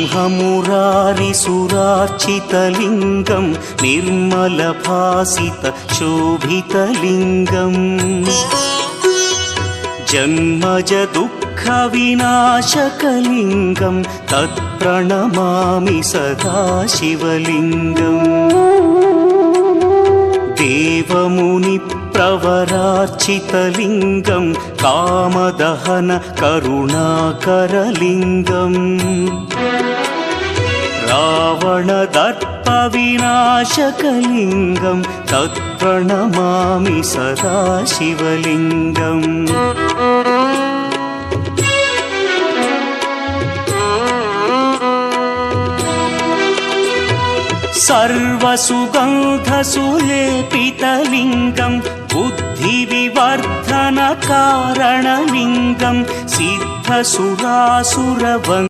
सिंहमुरारिसुरार्चितलिङ्गं निर्मलभासितशोभितलिङ्गम् जन्मजदुःखविनाशकलिङ्गं तत्प्रणमामि सदा शिवलिङ्गम् देवमुनिप्रवरार्चितलिङ्गं कामदहन करुणाकरलिङ्गम् रावणदर्पविनाशकलिङ्गं तत्प्रणमामि सदा शिवलिङ्गम् सर्वसुगन्धसुलेपितलिङ्गं बुद्धिविवर्धनकारणलिङ्गं सिद्धसुरासुरवन्द्यलिङ्गम्